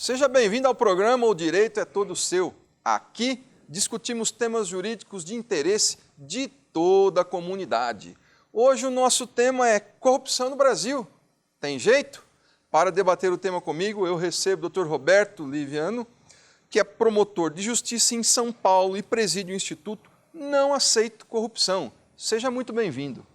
Seja bem-vindo ao programa O Direito é Todo Seu. Aqui discutimos temas jurídicos de interesse de toda a comunidade. Hoje o nosso tema é corrupção no Brasil. Tem jeito? Para debater o tema comigo, eu recebo o Dr. Roberto Liviano, que é promotor de justiça em São Paulo e preside o Instituto Não Aceito Corrupção. Seja muito bem-vindo.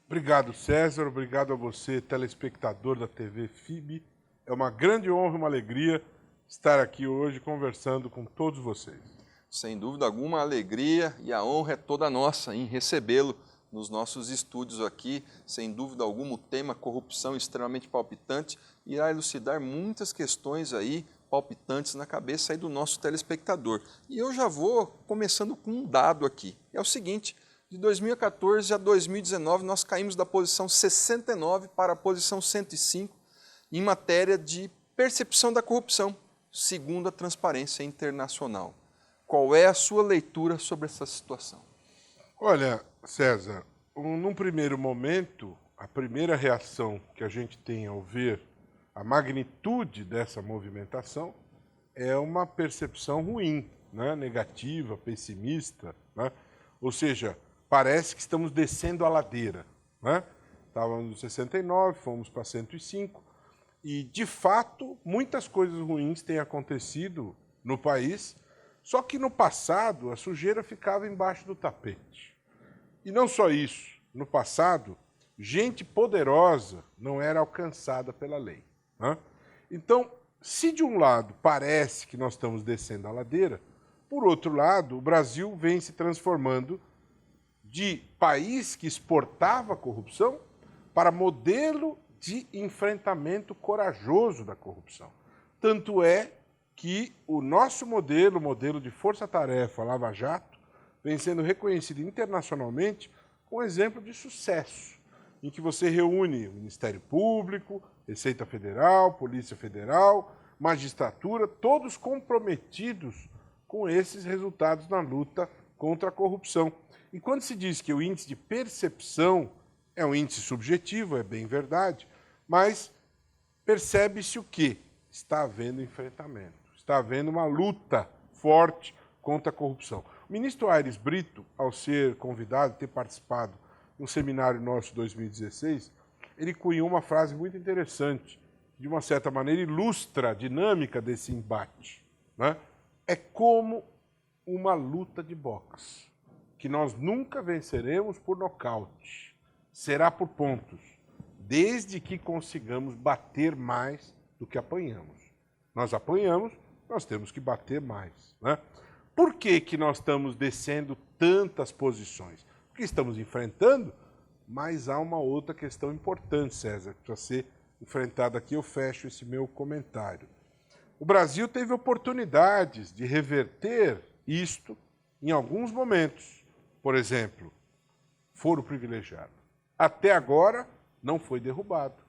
Obrigado, César. Obrigado a você, telespectador da TV FIB. É uma grande honra e uma alegria estar aqui hoje conversando com todos vocês. Sem dúvida alguma, a alegria e a honra é toda nossa em recebê-lo nos nossos estúdios aqui. Sem dúvida alguma, o tema corrupção é extremamente palpitante e irá elucidar muitas questões aí palpitantes na cabeça aí do nosso telespectador. E eu já vou começando com um dado aqui. É o seguinte, de 2014 a 2019 nós caímos da posição 69 para a posição 105 em matéria de percepção da corrupção, segundo a Transparência Internacional. Qual é a sua leitura sobre essa situação? Olha, César, num primeiro momento, a primeira reação que a gente tem ao ver a magnitude dessa movimentação é uma percepção ruim, né? Negativa, pessimista, né? Ou seja, parece que estamos descendo a ladeira, né? Estávamos no 69, fomos para 105, e, de fato, muitas coisas ruins têm acontecido no país, só que no passado a sujeira ficava embaixo do tapete. E não só isso, no passado, gente poderosa não era alcançada pela lei, né? Então, se de um lado parece que nós estamos descendo a ladeira, por outro lado, o Brasil vem se transformando de país que exportava corrupção para modelo de enfrentamento corajoso da corrupção. Tanto é que o nosso modelo, o modelo de força-tarefa Lava Jato, vem sendo reconhecido internacionalmente com exemplo de sucesso, em que você reúne o Ministério Público, Receita Federal, Polícia Federal, magistratura, todos comprometidos com esses resultados na luta contra a corrupção. E quando se diz que o índice de percepção é um índice subjetivo, é bem verdade, mas percebe-se o quê? Está havendo enfrentamento, está havendo uma luta forte contra a corrupção. O ministro Aires Brito, ao ser convidado, ter participado de um seminário nosso em 2016, ele cunhou uma frase muito interessante, de uma certa maneira ilustra a dinâmica desse embate, né? É como uma luta de boxe, que nós nunca venceremos por nocaute, será por pontos, desde que consigamos bater mais do que apanhamos. Nós apanhamos, nós temos que bater mais, né? Por que que nós estamos descendo tantas posições? Porque estamos enfrentando, mas há uma outra questão importante, César, que precisa ser enfrentada aqui. Eu fecho esse meu comentário. O Brasil teve oportunidades de reverter isto em alguns momentos. Por exemplo, foro privilegiado. Até agora não foi derrubado.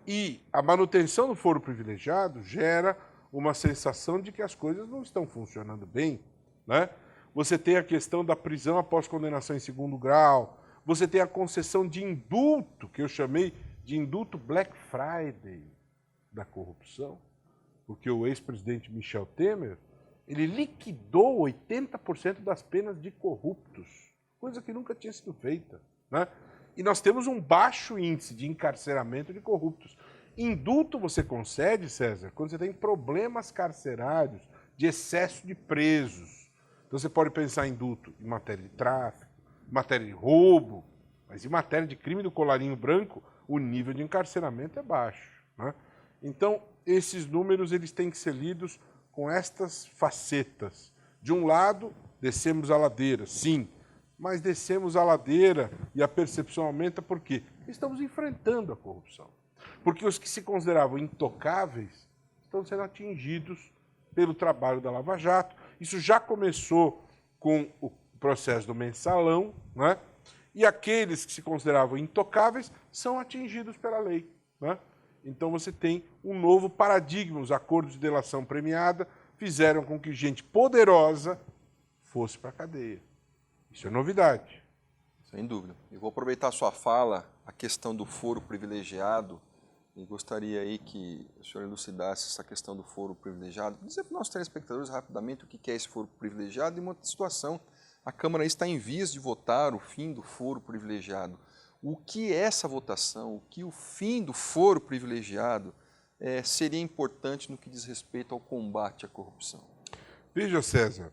E a manutenção do foro privilegiado gera uma sensação de que as coisas não estão funcionando bem, né? Você tem a questão da prisão após condenação em segundo grau, você tem a concessão de indulto, que eu chamei de indulto Black Friday da corrupção, porque o ex-presidente Michel Temer, ele liquidou 80% das penas de corruptos, coisa que nunca tinha sido feita, né? E nós temos um baixo índice de encarceramento de corruptos. Indulto você concede, César, quando você tem problemas carcerários de excesso de presos. Então você pode pensar em indulto em matéria de tráfico, em matéria de roubo, mas em matéria de crime do colarinho branco, o nível de encarceramento é baixo, né? Então, esses números eles têm que ser lidos com estas facetas. De um lado, descemos a ladeira, sim, mas descemos a ladeira e a percepção aumenta por quê? Estamos enfrentando a corrupção. Porque os que se consideravam intocáveis estão sendo atingidos pelo trabalho da Lava Jato. Isso já começou com o processo do mensalão, né? E aqueles que se consideravam intocáveis são atingidos pela lei, né? Então você tem um novo paradigma. Os acordos de delação premiada fizeram com que gente poderosa fosse para a cadeia. Isso é novidade. Sem dúvida. Eu vou aproveitar a sua fala, a questão do foro privilegiado, E gostaria aí que o senhor elucidasse essa questão do foro privilegiado. Dizer para os nossos telespectadores rapidamente o que é esse foro privilegiado e uma situação. A Câmara está em vias de votar o fim do foro privilegiado. O que é essa votação, o que o fim do foro privilegiado seria importante no que diz respeito ao combate à corrupção? Veja, César,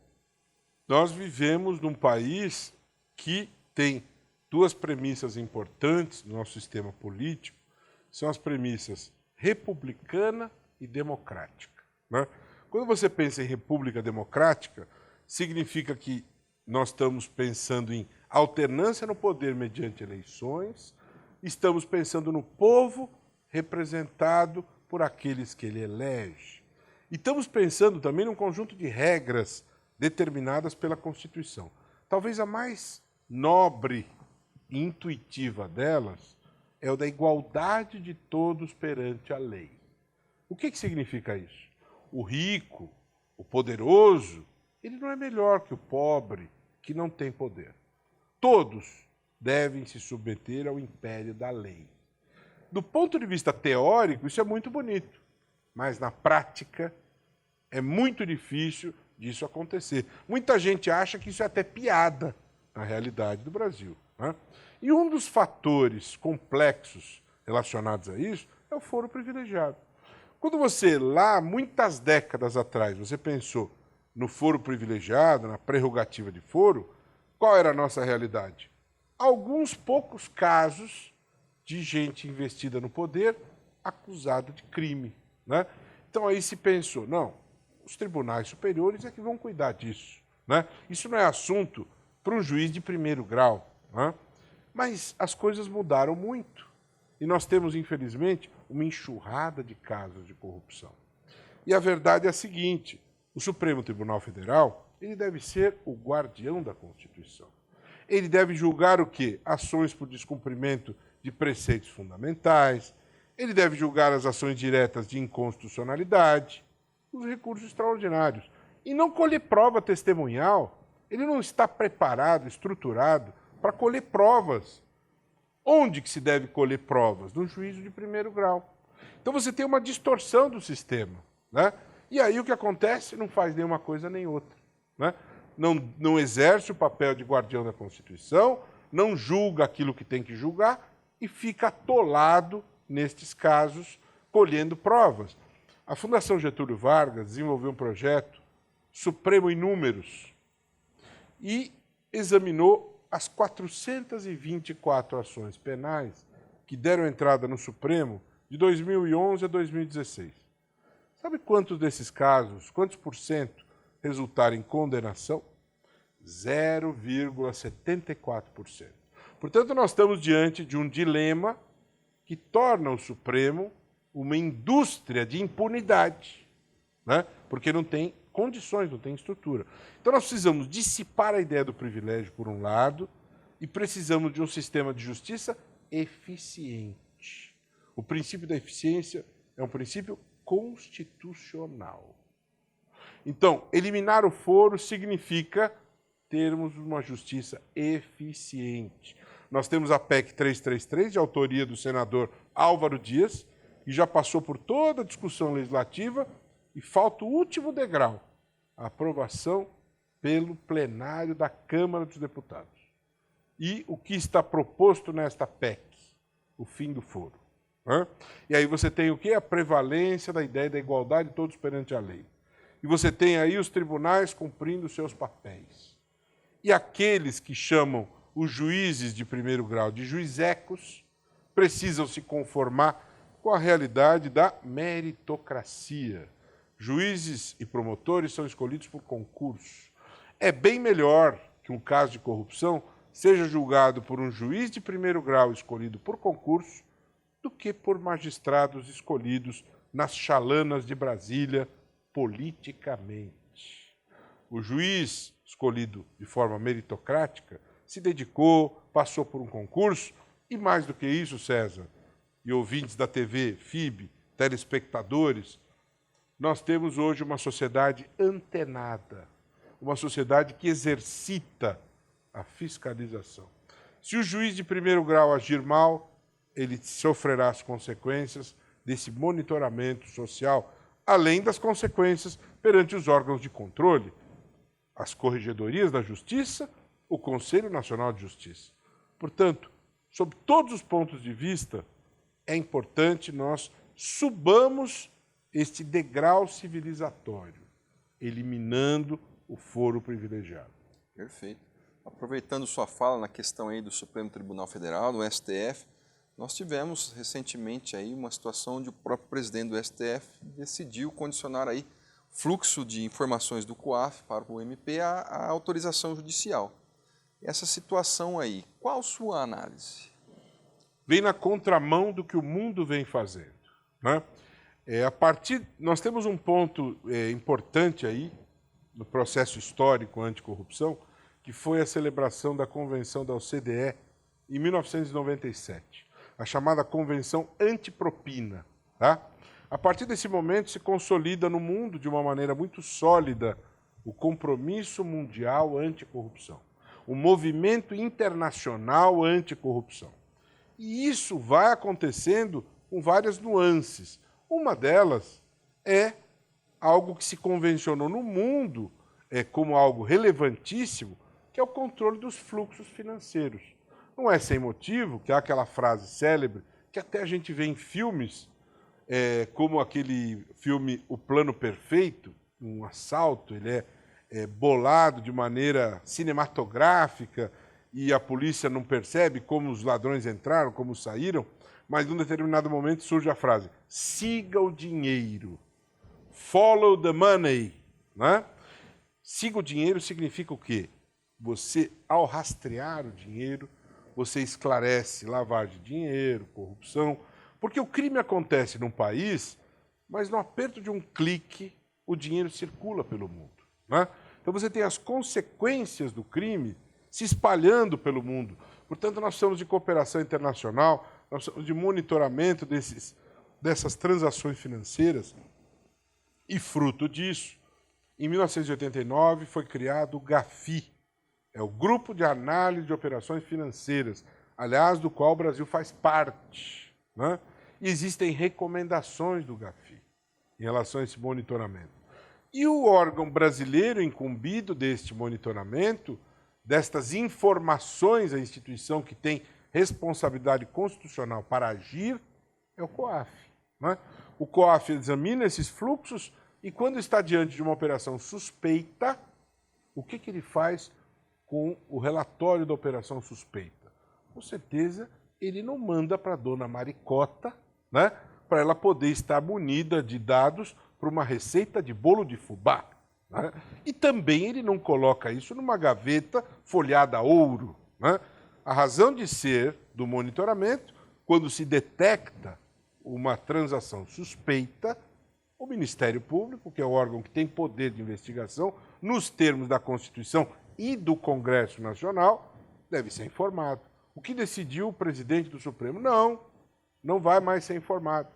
nós vivemos num país que tem duas premissas importantes no nosso sistema político, são as premissas republicana e democrática, né? Quando você pensa em república democrática, significa que nós estamos pensando em alternância no poder mediante eleições, estamos pensando no povo representado por aqueles que ele elege. E estamos pensando também num conjunto de regras determinadas pela Constituição. Talvez a mais nobre e intuitiva delas é o da igualdade de todos perante a lei. O que significa isso? O rico, o poderoso, ele não é melhor que o pobre, que não tem poder. Todos devem se submeter ao império da lei. Do ponto de vista teórico, isso é muito bonito, mas na prática é muito difícil disso acontecer. Muita gente acha que isso é até piada na realidade do Brasil, né? E um dos fatores complexos relacionados a isso é o foro privilegiado. Quando você, lá, muitas décadas atrás, você pensou no foro privilegiado, na prerrogativa de foro, qual era a nossa realidade? Alguns poucos casos de gente investida no poder acusado de crime, né? Então aí se pensou, não, os tribunais superiores é que vão cuidar disso, né? Isso não é assunto para um juiz de primeiro grau, né? Mas as coisas mudaram muito e nós temos, infelizmente, uma enxurrada de casos de corrupção. E a verdade é a seguinte, o Supremo Tribunal Federal, ele deve ser o guardião da Constituição. Ele deve julgar o quê? Ações por descumprimento de preceitos fundamentais, ele deve julgar as ações diretas de inconstitucionalidade, os recursos extraordinários. E não colher prova testemunhal, ele não está preparado, estruturado para colher provas. Onde que se deve colher provas? No juízo de primeiro grau. Então você tem uma distorção do sistema, né? E aí o que acontece? Não faz nenhuma coisa nem outra, né? Não exerce o papel de guardião da Constituição, não julga aquilo que tem que julgar e fica atolado, nestes casos, colhendo provas. A Fundação Getúlio Vargas desenvolveu um projeto Supremo em Números e examinou as 424 ações penais que deram entrada no Supremo de 2011 a 2016. Sabe quantos desses casos, quantos por cento resultaram em condenação? 0,74%. Portanto, nós estamos diante de um dilema que torna o Supremo uma indústria de impunidade, né? Porque não tem condições, não tem estrutura. Então nós precisamos dissipar a ideia do privilégio, por um lado, e precisamos de um sistema de justiça eficiente. O princípio da eficiência é um princípio constitucional. Então, eliminar o foro significa termos uma justiça eficiente. Nós temos a PEC 333, de autoria do senador Álvaro Dias, que já passou por toda a discussão legislativa e falta o último degrau, a aprovação pelo plenário da Câmara dos Deputados. E o que está proposto nesta PEC? O fim do foro. E aí você tem o quê? A prevalência da ideia da igualdade de todos perante a lei. E você tem aí os tribunais cumprindo seus papéis. E aqueles que chamam os juízes de primeiro grau de juizecos precisam se conformar com a realidade da meritocracia. Juízes e promotores são escolhidos por concurso. É bem melhor que um caso de corrupção seja julgado por um juiz de primeiro grau escolhido por concurso do que por magistrados escolhidos nas chalanas de Brasília politicamente. O juiz escolhido de forma meritocrática se dedicou, passou por um concurso e, mais do que isso, César, e ouvintes da TV, FIB, telespectadores, nós temos hoje uma sociedade antenada, uma sociedade que exercita a fiscalização. Se o juiz de primeiro grau agir mal, ele sofrerá as consequências desse monitoramento social, além das consequências perante os órgãos de controle, as corregedorias da Justiça, o Conselho Nacional de Justiça. Portanto, sob todos os pontos de vista, é importante nós subamos este degrau civilizatório, eliminando o foro privilegiado. Perfeito. Aproveitando sua fala na questão aí do Supremo Tribunal Federal, do STF, nós tivemos recentemente aí uma situação onde o próprio presidente do STF decidiu condicionar aí fluxo de informações do COAF para o MP à autorização judicial. Essa situação aí, qual sua análise? Vem na contramão do que o mundo vem fazendo, né? Nós temos um ponto importante aí no processo histórico anticorrupção, que foi a celebração da Convenção da OCDE em 1997, a chamada Convenção Antipropina, tá? A partir desse momento se consolida no mundo de uma maneira muito sólida o compromisso mundial anticorrupção, o movimento internacional anticorrupção. E isso vai acontecendo com várias nuances. Uma delas é algo que se convencionou no mundo como algo relevantíssimo, que é o controle dos fluxos financeiros. Não é sem motivo que há aquela frase célebre, que até a gente vê em filmes, como aquele filme O Plano Perfeito, um assalto, ele é bolado de maneira cinematográfica e a polícia não percebe como os ladrões entraram, como saíram, mas num determinado momento surge a frase: siga o dinheiro, follow the money, né? Siga o dinheiro significa o quê? Você, ao rastrear o dinheiro, você esclarece lavagem de dinheiro, corrupção, porque o crime acontece num país, mas no aperto de um clique o dinheiro circula pelo mundo, né? Então você tem as consequências do crime se espalhando pelo mundo. Portanto, nós precisamos de cooperação internacional, nós precisamos de monitoramento dessas transações financeiras. E fruto disso, em 1989 foi criado o GAFI, é o Grupo de Análise de Operações Financeiras, aliás, do qual o Brasil faz parte, né? E existem recomendações do GAFI em relação a esse monitoramento. E o órgão brasileiro incumbido deste monitoramento, destas informações, a instituição que tem responsabilidade constitucional para agir, é o COAF, né? O COAF examina esses fluxos e, quando está diante de uma operação suspeita, o que ele faz com o relatório da operação suspeita? Com certeza, ele não manda para a dona Maricota, né, para ela poder estar munida de dados para uma receita de bolo de fubá, né? E também ele não coloca isso numa gaveta folhada a ouro, né? A razão de ser do monitoramento, quando se detecta uma transação suspeita, o Ministério Público, que é o órgão que tem poder de investigação, nos termos da Constituição e do Congresso Nacional, deve ser informado. O que decidiu o presidente do Supremo? Não vai mais ser informado.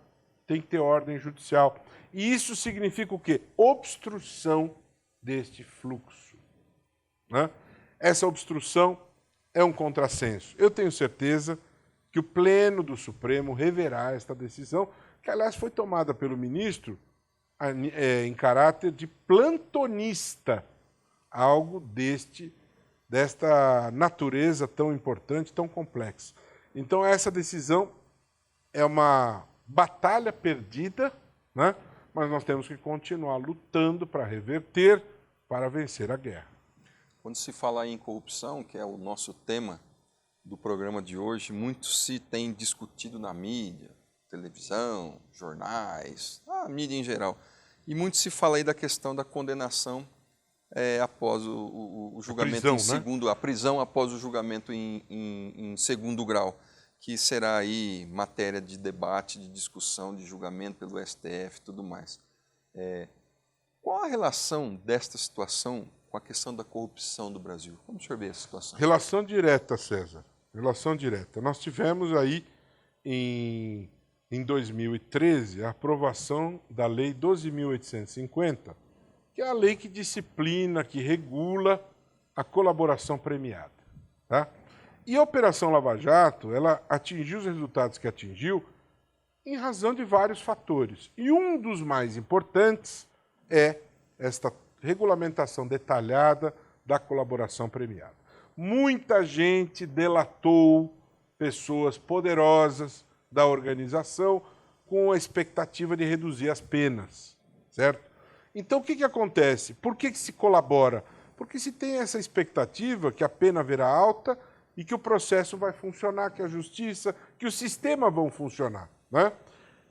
Tem que ter ordem judicial. E isso significa o quê? Obstrução deste fluxo, né? Essa obstrução é um contrassenso. Eu tenho certeza que o Pleno do Supremo reverá esta decisão, que, aliás, foi tomada pelo ministro em caráter de plantonista, algo desta natureza tão importante, tão complexa. Então, essa decisão é uma batalha perdida, né? Mas nós temos que continuar lutando para reverter, para vencer a guerra. Quando se fala em corrupção, que é o nosso tema do programa de hoje, muito se tem discutido na mídia, televisão, jornais, a mídia em geral. E muito se fala aí da questão da condenação após o julgamento a prisão após o julgamento em segundo grau, que será aí matéria de debate, de discussão, de julgamento pelo STF e tudo mais. Qual a relação desta situação com a questão da corrupção do Brasil? Como o senhor vê essa situação? Relação direta, César. Relação direta. Nós tivemos aí, em 2013, a aprovação da Lei 12.850, que é a lei que disciplina, que regula a colaboração premiada, tá? E a Operação Lava Jato, ela atingiu os resultados que atingiu em razão de vários fatores. E um dos mais importantes é esta regulamentação detalhada da colaboração premiada. Muita gente delatou pessoas poderosas da organização com a expectativa de reduzir as penas, certo? Então, o que acontece? Por que se colabora? Porque se tem essa expectativa que a pena virá alta e que o processo vai funcionar, que a justiça, que o sistema vão funcionar, né?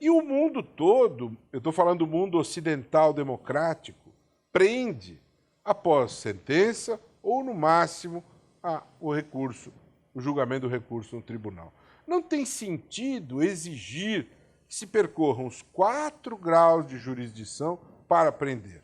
E o mundo todo, eu estou falando do mundo ocidental democrático, prende após sentença ou, no máximo, o recurso, o julgamento do recurso no tribunal. Não tem sentido exigir que se percorram os 4 graus de jurisdição para prender.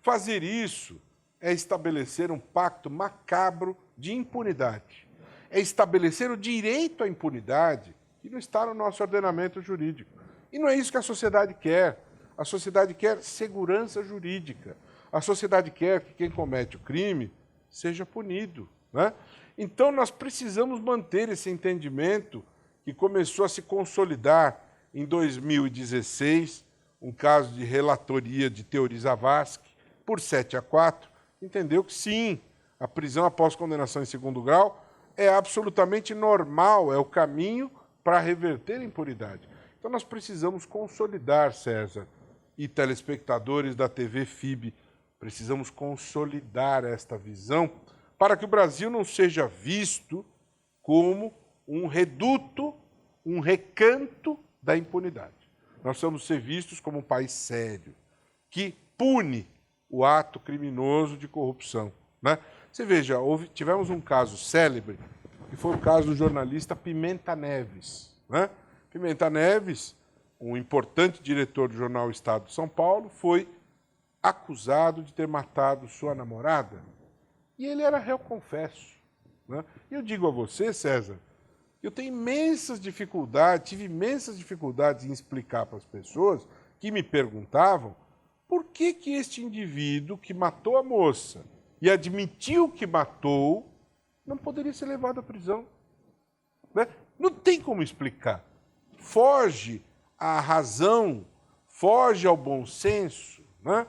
Fazer isso é estabelecer um pacto macabro de impunidade. É estabelecer o direito à impunidade que não está no nosso ordenamento jurídico. E não é isso que a sociedade quer. A sociedade quer segurança jurídica. A sociedade quer que quem comete o crime seja punido, né? Então, nós precisamos manter esse entendimento que começou a se consolidar em 2016, um caso de relatoria de Teori Zavascki, por 7-4, entendeu que sim, a prisão após condenação em segundo grau é absolutamente normal, é o caminho para reverter a impunidade. Então nós precisamos consolidar, César, e telespectadores da TV FIB, precisamos consolidar esta visão para que o Brasil não seja visto como um reduto, um recanto da impunidade. Nós vamos ser vistos como um país sério, que pune o ato criminoso de corrupção, né? Você veja, tivemos um caso célebre, que foi o caso do jornalista Pimenta Neves, né? Pimenta Neves, um importante diretor do jornal Estado de São Paulo, foi acusado de ter matado sua namorada. E ele era réu confesso, né? E eu digo a você, César, eu tenho imensas dificuldades, tive imensas dificuldades em explicar para as pessoas que me perguntavam por que este indivíduo que matou a moça e admitiu que matou não poderia ser levado à prisão, né? Não tem como explicar. Foge à razão, foge ao bom senso, né?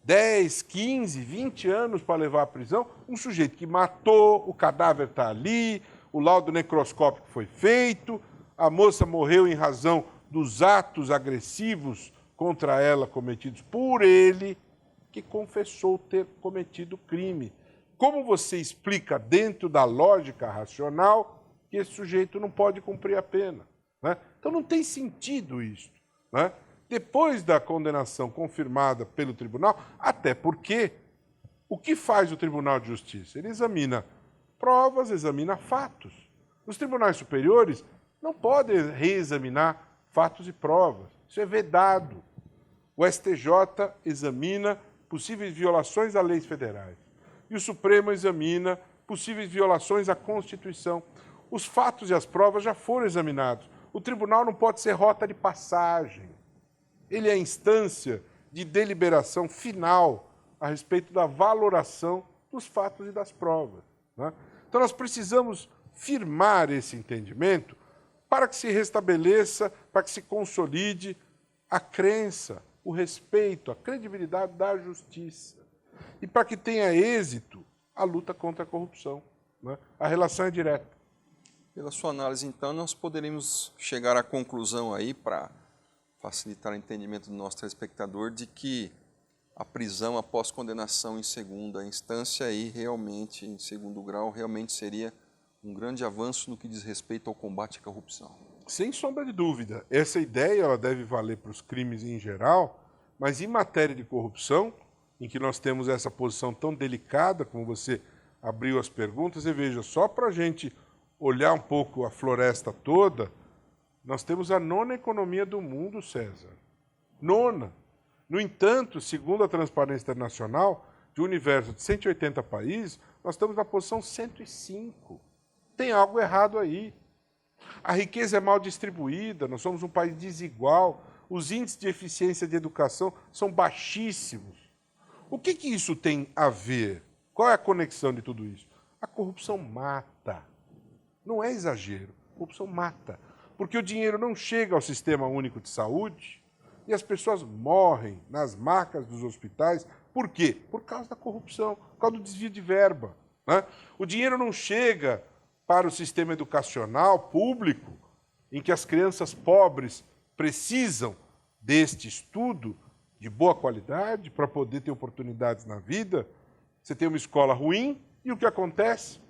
10, 15, 20 anos para levar à prisão, um sujeito que matou, o cadáver está ali, o laudo necroscópico foi feito, a moça morreu em razão dos atos agressivos contra ela cometidos por ele, que confessou ter cometido crime. Como você explica dentro da lógica racional que esse sujeito não pode cumprir a pena, né? Então não tem sentido isso, né? Depois da condenação confirmada pelo tribunal, até porque o que faz o Tribunal de Justiça? Ele examina provas, examina fatos. Os tribunais superiores não podem reexaminar fatos e provas. Isso é vedado. O STJ examina possíveis violações a leis federais. E o Supremo examina possíveis violações à Constituição. Os fatos e as provas já foram examinados. O tribunal não pode ser rota de passagem. Ele é a instância de deliberação final a respeito da valoração dos fatos e das provas, né? Então nós precisamos firmar esse entendimento para que se restabeleça, para que se consolide a crença, o respeito, a credibilidade da justiça. E para que tenha êxito a luta contra a corrupção, né? A relação é direta. Pela sua análise, então, nós poderíamos chegar à conclusão aí, para facilitar o entendimento do nosso telespectador, de que a prisão após condenação em segunda instância e realmente em segundo grau realmente seria um grande avanço no que diz respeito ao combate à corrupção. Sem sombra de dúvida. Essa ideia ela deve valer para os crimes em geral, mas em matéria de corrupção, em que nós temos essa posição tão delicada, como você abriu as perguntas, e veja, só para a gente olhar um pouco a floresta toda, nós temos a 9ª economia do mundo, César. 9ª. No entanto, segundo a Transparência Internacional, de um universo de 180 países, nós estamos na posição 105. Tem algo errado aí. A riqueza é mal distribuída, nós somos um país desigual, os índices de eficiência de educação são baixíssimos. O que isso tem a ver? Qual é a conexão de tudo isso? A corrupção mata. Não é exagero. A corrupção mata. porque o dinheiro não chega ao Sistema Único de Saúde e as pessoas morrem nas macas dos hospitais. Por quê? Por causa da corrupção, por causa do desvio de verba, né? O dinheiro não chega para o sistema educacional público, em que as crianças pobres precisam deste estudo de boa qualidade para poder ter oportunidades na vida. Você tem uma escola ruim e o que acontece?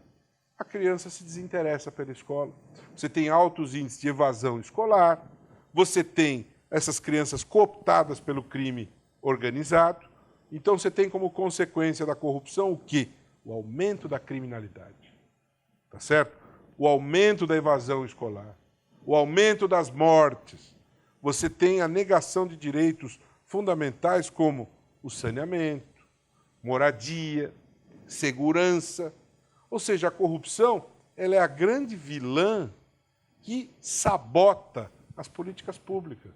A criança se desinteressa pela escola. Você tem altos índices de evasão escolar, você tem essas crianças cooptadas pelo crime organizado. Então você tem como consequência da corrupção o quê? O aumento da criminalidade. Tá certo? O aumento da evasão escolar, o aumento das mortes. Você tem a negação de direitos fundamentais como o saneamento, moradia, segurança. Ou seja, a corrupção ela é a grande vilã que sabota as políticas públicas.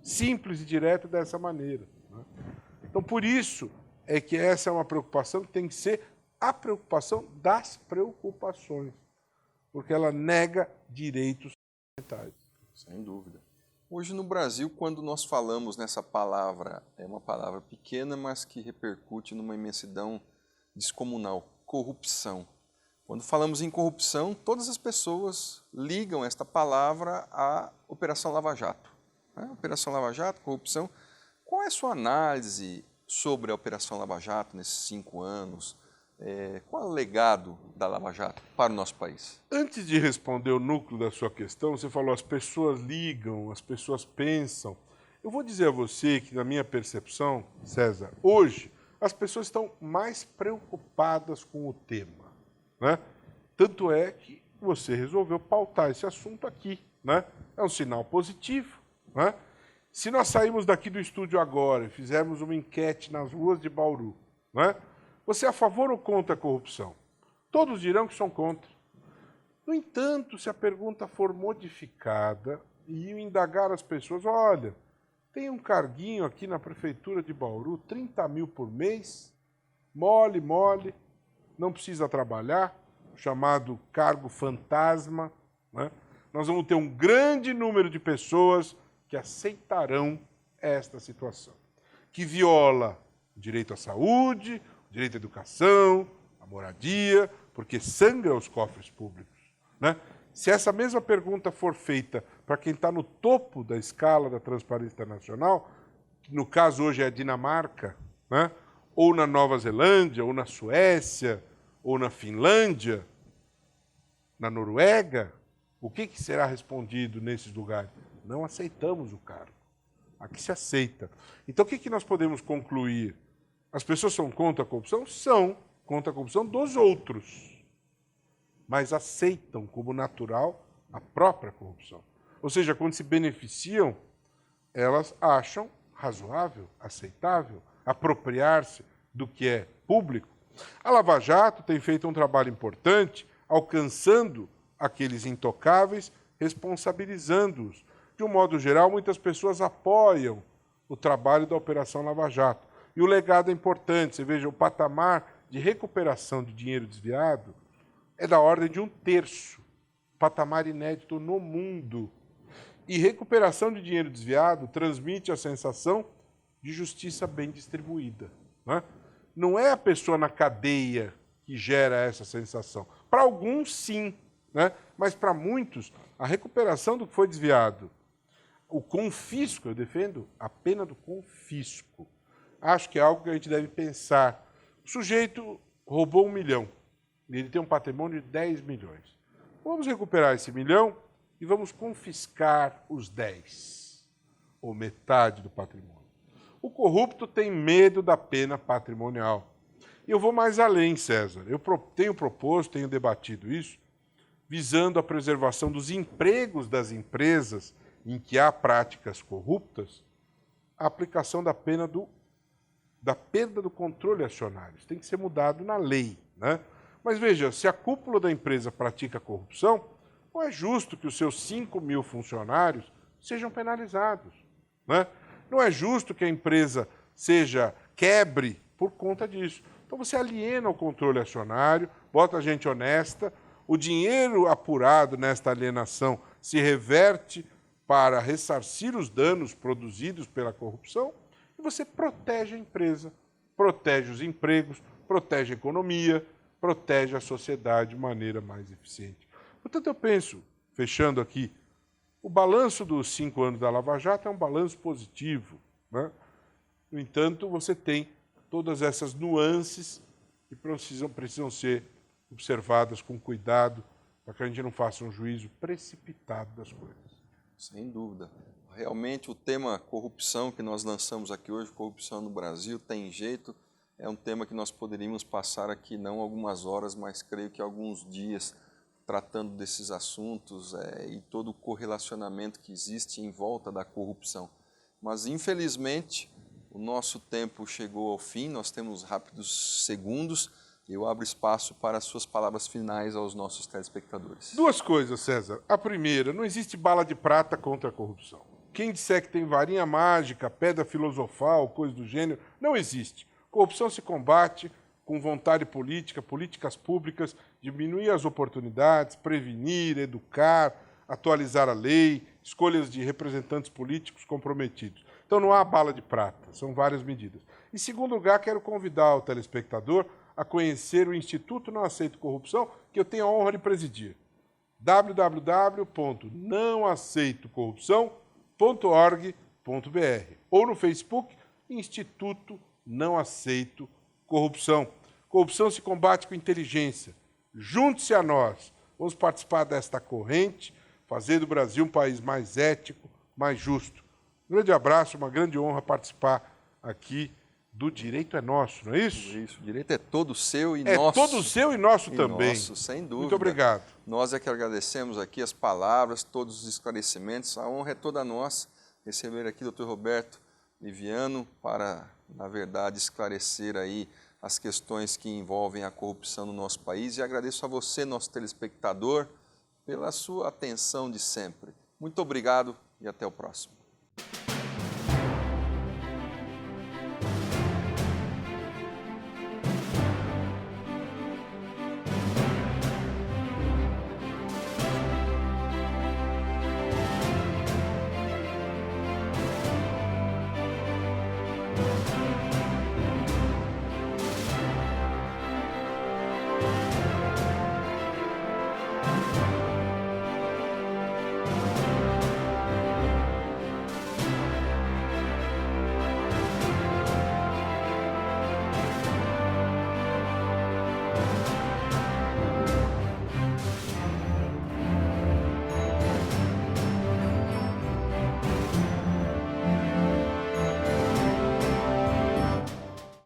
Simples e direto dessa maneira, né? Então, por isso é que essa é uma preocupação que tem que ser a preocupação das preocupações, porque ela nega direitos fundamentais. Sem dúvida. Hoje no Brasil, quando nós falamos nessa palavra, é uma palavra pequena, mas que repercute numa imensidão descomunal, corrupção. Quando falamos em corrupção, todas as pessoas ligam esta palavra à Operação Lava Jato. Operação Lava Jato, corrupção. Qual é a sua análise sobre a Operação Lava Jato nesses 5 anos? Qual é o legado da Lava Jato para o nosso país? Antes de responder o núcleo da sua questão, você falou as pessoas ligam, as pessoas pensam. Eu vou dizer a você que, na minha percepção, César, hoje as pessoas estão mais preocupadas com o tema, né? Tanto é que você resolveu pautar esse assunto aqui, né? É um sinal positivo, né? Se nós sairmos daqui do estúdio agora e fizermos uma enquete nas ruas de Bauru, né? Você é a favor ou contra a corrupção? Todos dirão que são contra. No entanto, se a pergunta for modificada e indagar as pessoas, olha, tem um carguinho aqui na prefeitura de Bauru, 30 mil por mês, mole, não precisa trabalhar, chamado cargo fantasma, né? Nós vamos ter um grande número de pessoas que aceitarão esta situação, que viola o direito à saúde, o direito à educação, à moradia, porque sangra os cofres públicos, né? Se essa mesma pergunta for feita para quem está no topo da escala da transparência internacional, que no caso hoje é a Dinamarca, né? Ou na Nova Zelândia, ou na Suécia, ou na Finlândia, na Noruega, o que será respondido nesses lugares? Não aceitamos o cargo. Aqui se aceita. Então, o que nós podemos concluir? As pessoas são contra a corrupção? São contra a corrupção dos outros, mas aceitam como natural a própria corrupção. Ou seja, quando se beneficiam, elas acham razoável, aceitável, apropriar-se do que é público. A Lava Jato tem feito um trabalho importante, alcançando aqueles intocáveis, responsabilizando-os. De um modo geral, muitas pessoas apoiam o trabalho da Operação Lava Jato. E o legado é importante. Você veja, o patamar de recuperação de dinheiro desviado é da ordem de 1/3, patamar inédito no mundo. E recuperação de dinheiro desviado transmite a sensação de justiça bem distribuída, né? Não é a pessoa na cadeia que gera essa sensação. Para alguns, sim, né? Mas para muitos, a recuperação do que foi desviado, o confisco, eu defendo a pena do confisco. Acho que é algo que a gente deve pensar. O sujeito roubou 1 milhão, ele tem um patrimônio de 10 milhões. Vamos recuperar esse 1 milhão e vamos confiscar os 10, ou metade do patrimônio. O corrupto tem medo da pena patrimonial. E eu vou mais além, César. Eu tenho proposto, tenho debatido isso, visando a preservação dos empregos das empresas em que há práticas corruptas, a aplicação da pena da perda do controle acionário. Isso tem que ser mudado na lei, né? Mas veja, se a cúpula da empresa pratica corrupção, não é justo que os seus 5 mil funcionários sejam penalizados, né? Não é justo que a empresa quebre por conta disso. Então você aliena o controle acionário, bota gente honesta, o dinheiro apurado nesta alienação se reverte para ressarcir os danos produzidos pela corrupção, e você protege a empresa, protege os empregos, protege a economia, protege a sociedade de maneira mais eficiente. Portanto, eu penso, fechando aqui, o balanço dos 5 anos da Lava Jato é um balanço positivo, né? No entanto, você tem todas essas nuances que precisam ser observadas com cuidado para que a gente não faça um juízo precipitado das coisas. Sem dúvida. Realmente o tema corrupção que nós lançamos aqui hoje, corrupção no Brasil, tem jeito, é um tema que nós poderíamos passar aqui não algumas horas, mas creio que alguns dias tratando desses assuntos e todo o correlacionamento que existe em volta da corrupção. Mas infelizmente o nosso tempo chegou ao fim, nós temos rápidos segundos. Eu abro espaço para as suas palavras finais aos nossos telespectadores. 2 coisas, César. A primeira, não existe bala de prata contra a corrupção. Quem disser que tem varinha mágica, pedra filosofal, coisa do gênero, não existe. Corrupção se combate com vontade política, políticas públicas, diminuir as oportunidades, prevenir, educar, atualizar a lei, escolhas de representantes políticos comprometidos. Então não há bala de prata, são várias medidas. Em segundo lugar, quero convidar o telespectador a conhecer o Instituto Não Aceito Corrupção, que eu tenho a honra de presidir. www.nãoaceitocorrupção.org.br ou no Facebook, Instituto Não Aceito Corrupção. Corrupção se combate com inteligência. Junte-se a nós. Vamos participar desta corrente, fazer do Brasil um país mais ético, mais justo. Um grande abraço, uma grande honra participar aqui do Direito é Nosso, não é isso? Isso, o direito é todo seu e nosso. É todo seu e nosso também. Nosso, sem dúvida. Muito obrigado. Nós é que agradecemos aqui as palavras, todos os esclarecimentos. A honra é toda nossa receber aqui o Dr. Roberto Liviano para, na verdade, esclarecer aí as questões que envolvem a corrupção no nosso país. E agradeço a você, nosso telespectador, pela sua atenção de sempre. Muito obrigado e até o próximo.